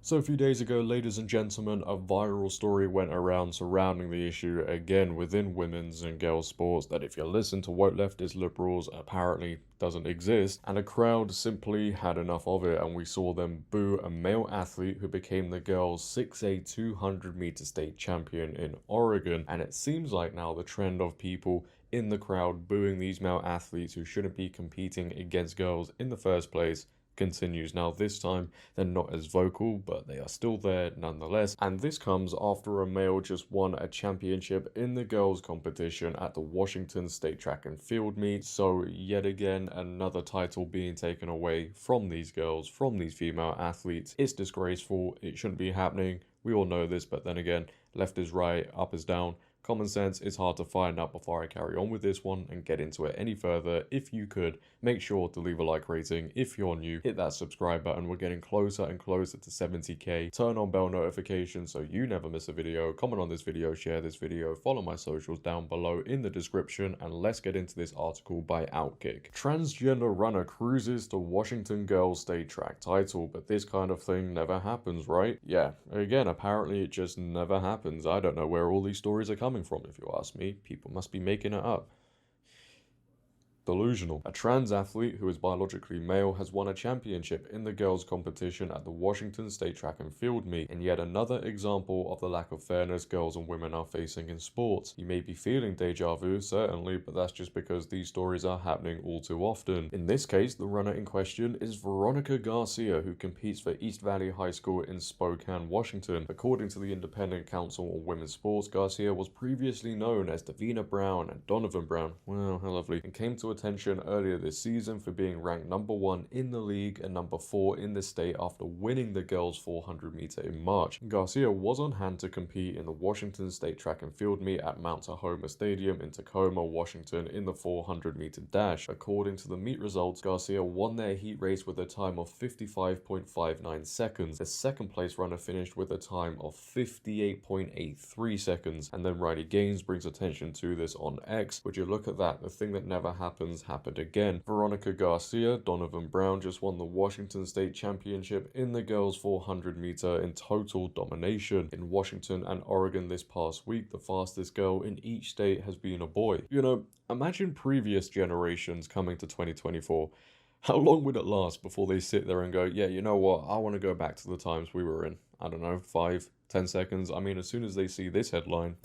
So a few days ago, ladies and gentlemen, a viral story went around surrounding the issue again within women's and girls sports that, if you listen to woke leftist liberals, apparently doesn't exist, and a crowd simply had enough of it, and we saw them boo a male athlete who became the girls' 6A 200-meter state champion in Oregon. And it seems like now the trend of people in the crowd booing these male athletes who shouldn't be competing against girls in the first place continues. Now this time they're not as vocal, but they are still there nonetheless, and this comes after a male just won a championship in the girls competition at the Washington State Track and Field meet. So yet again, another title being taken away from these girls, from these female athletes. It's disgraceful. It shouldn't be happening. We all know this, but then again, left is right, up is down. Common sense is hard to find out. Before I carry on with this one and get into it any further, if you could, make sure to leave a like rating. If you're new, hit that subscribe button. We're getting closer and closer to 70k. Turn on bell notifications so you never miss a video. Comment on this video, share this video, follow my socials down below in the description, and let's get into this article by Outkick. Transgender runner cruises to Washington Girls State Track title, but this kind of thing never happens, right? Yeah, again, apparently it just never happens. I don't know where all these stories are coming from, if you ask me. People must be making it up. Delusional. A trans athlete who is biologically male has won a championship in the girls competition at the Washington State Track and Field meet, and yet another example of the lack of fairness girls and women are facing in sports. You may be feeling deja vu, certainly, but that's just because these stories are happening all too often. In this case, the runner in question is Veronica Garcia, who competes for East Valley High School in Spokane, Washington. According to the Independent Council on Women's Sports, Garcia was previously known as Davina Brown and Donovan Brown, well, how lovely, and came to attention earlier this season for being ranked #1 in the league and #4 in the state after winning the girls 400 meter in March. Garcia was on hand to compete in the Washington State Track and Field meet at Mount Tahoma Stadium in Tacoma, Washington in the 400 meter dash. According to the meet results, Garcia won their heat race with a time of 55.59 seconds. The second place runner finished with a time of 58.83 seconds. And then Riley Gaines brings attention to this on X. Would you look at that? The thing that never happens happened again. Veronica Garcia, Donovan Brown just won the Washington State Championship in the girls 400 meter in total domination. In Washington and Oregon this past week, the fastest girl in each state has been a boy. You know, imagine previous generations coming to 2024. How long would it last before they sit there and go, yeah, you know what, I want to go back to the times we were in? I don't know, 5-10 seconds. I mean, as soon as they see this headline,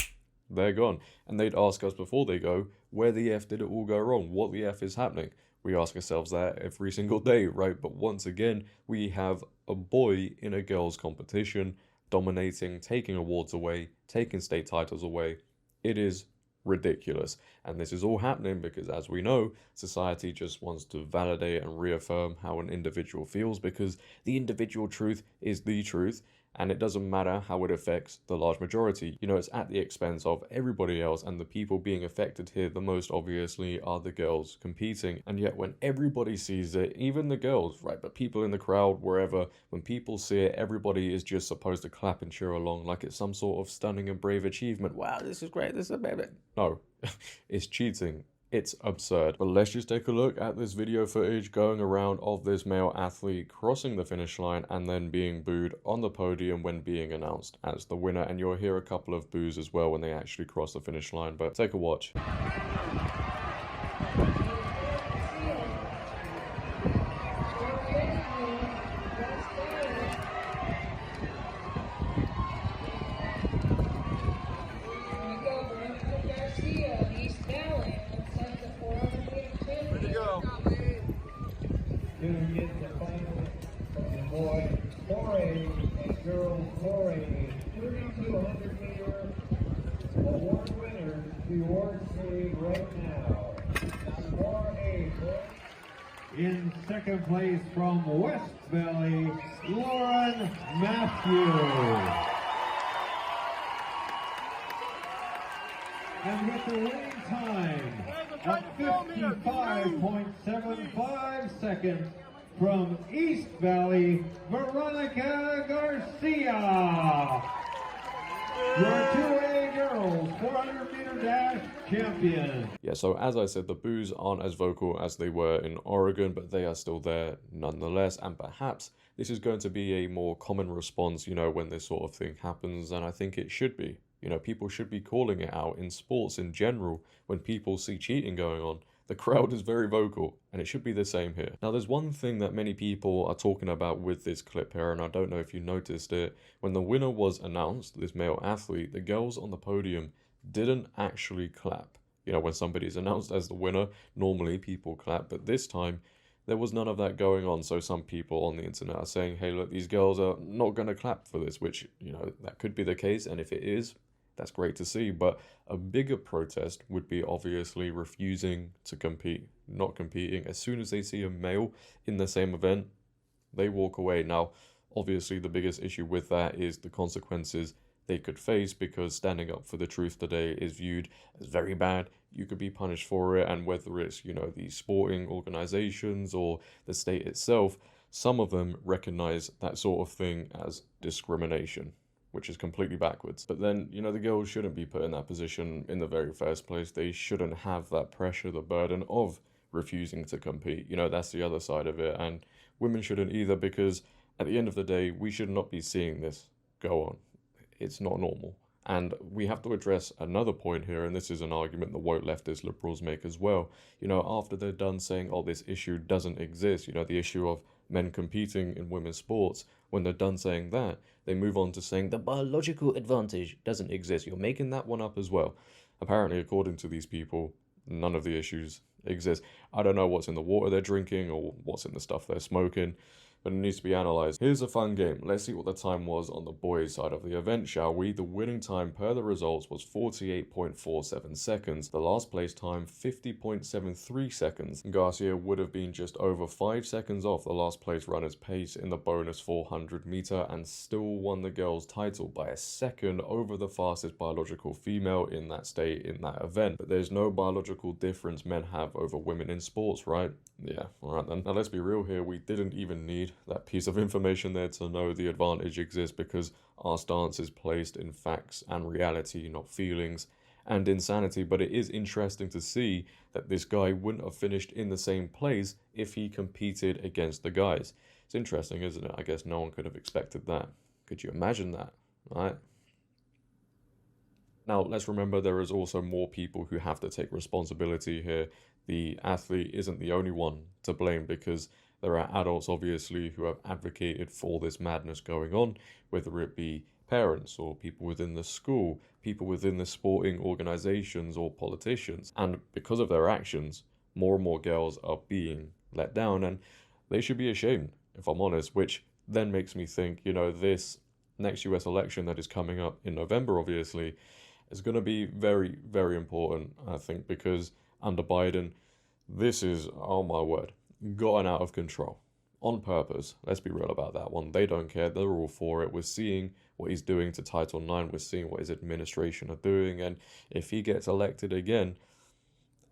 they're gone. And they'd ask us before they go, where the F did it all go wrong? What the F is happening? We ask ourselves that every single day, right? But once again, we have a boy in a girls' competition, dominating, taking awards away, taking state titles away. It is ridiculous. And this is all happening because, as we know, society just wants to validate and reaffirm how an individual feels, because the individual truth is the truth. And it doesn't matter how it affects the large majority. You know, it's at the expense of everybody else, and the people being affected here the most obviously are the girls competing. And yet when everybody sees it, even the girls, right, but people in the crowd, wherever, when people see it, everybody is just supposed to clap and cheer along like it's some sort of stunning and brave achievement. Wow, this is great, this is amazing. No, it's cheating. It's absurd. But let's just take a look at this video footage going around of this male athlete crossing the finish line and then being booed on the podium when being announced as the winner. And you'll hear a couple of boos as well when they actually cross the finish line, but take a watch. To get the final from the boy 4A and girl 4A 3,200 meter award winner. The award sitting right now. 4A in second place from West Valley, Lauren Matthews. And with the winning time at 55.75 seconds from East Valley, Veronica Garcia, your 2A girls 400 meter dash champion. Yeah, so as I said, the boos aren't as vocal as they were in Oregon, but they are still there nonetheless, and perhaps this is going to be a more common response, you know, when this sort of thing happens, and I think it should be. You know, people should be calling it out in sports in general when people see cheating going on. The crowd is very vocal, and it should be the same here. Now, there's one thing that many people are talking about with this clip here, and I don't know if you noticed it. When the winner was announced, this male athlete, the girls on the podium didn't actually clap. You know, when somebody's announced as the winner, normally people clap, but this time there was none of that going on. So some people on the internet are saying, hey, look, these girls are not going to clap for this, which, you know, that could be the case. And if it is, that's great to see. But a bigger protest would be obviously refusing to compete, not competing. As soon as they see a male in the same event, they walk away. Now, obviously, the biggest issue with that is the consequences they could face, because standing up for the truth today is viewed as very bad. You could be punished for it, and whether it's, you know, these sporting organizations or the state itself, some of them recognize that sort of thing as discrimination, which is completely backwards. But then, you know, the girls shouldn't be put in that position in the very first place. They shouldn't have that pressure, the burden of refusing to compete. You know, that's the other side of it, and women shouldn't either, because at the end of the day, we should not be seeing this go on. It's not normal. And we have to address another point here, and this is an argument the woke leftist liberals make as well. You know, after they're done saying, oh, this issue doesn't exist, you know, the issue of men competing in women's sports, when they're done saying that, they move on to saying the biological advantage doesn't exist. You're making that one up as well. Apparently, according to these people, none of the issues exist. I don't know what's in the water they're drinking or what's in the stuff they're smoking, but it needs to be analysed. Here's a fun game. Let's see what the time was on the boys' side of the event, shall we? The winning time per the results was 48.47 seconds. The last place time, 50.73 seconds. Garcia would have been just over 5 seconds off the last place runner's pace in the bonus 400 meter and still won the girls' title by a second over the fastest biological female in that state in that event. But there's no biological difference men have over women in sports, right? Yeah, alright then. Now let's be real here, we didn't even need that piece of information there to know the advantage exists, because our stance is placed in facts and reality, not feelings and insanity. But it is interesting to see that this guy wouldn't have finished in the same place if he competed against the guys. It's interesting, isn't it? I guess no one could have expected that. Could you imagine that, right? Now, let's remember there is also more people who have to take responsibility here. The athlete isn't the only one to blame, because there are adults, obviously, who have advocated for this madness going on, whether it be parents or people within the school, people within the sporting organizations or politicians. And because of their actions, more and more girls are being let down, and they should be ashamed, if I'm honest, which then makes me think, you know, this next US election that is coming up in November, obviously, is going to be very, very important, I think, because under Biden, this is, oh my word, gotten out of control on purpose. Let's be real about that one. They don't care. They're all for it. We're seeing what he's doing to Title IX. We're seeing what his administration are doing. And if he gets elected again,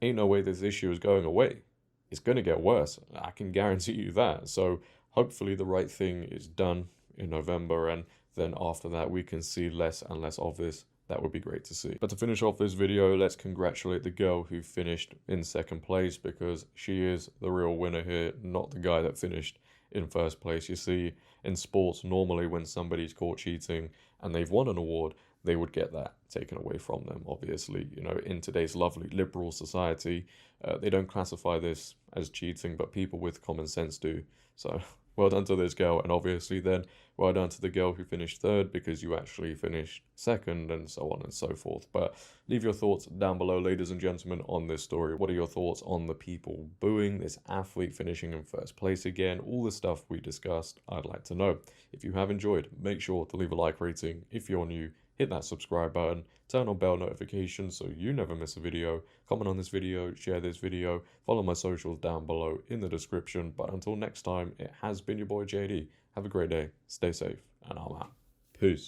ain't no way this issue is going away. It's going to get worse. I can guarantee you that. So hopefully the right thing is done in November. And then after that, we can see less and less of this. That would be great to see. But to finish off this video, let's congratulate the girl who finished in second place, because she is the real winner here, not the guy that finished in first place. You see, in sports, normally when somebody's caught cheating and they've won an award, they would get that taken away from them. Obviously, you know, in today's lovely liberal society, they don't classify this as cheating, but people with common sense do. So well done to this girl, and obviously then well done to the girl who finished third, because you actually finished second, and so on and so forth. But leave your thoughts down below, ladies and gentlemen, on this story. What are your thoughts on the people booing this athlete finishing in first place again? All the stuff we discussed, I'd like to know. If you have enjoyed, make sure to leave a like rating. If you're new, hit that subscribe button, turn on bell notifications so you never miss a video, comment on this video, share this video, follow my socials down below in the description. But until next time, it has been your boy JD. Have a great day, stay safe, and I'm out. Peace.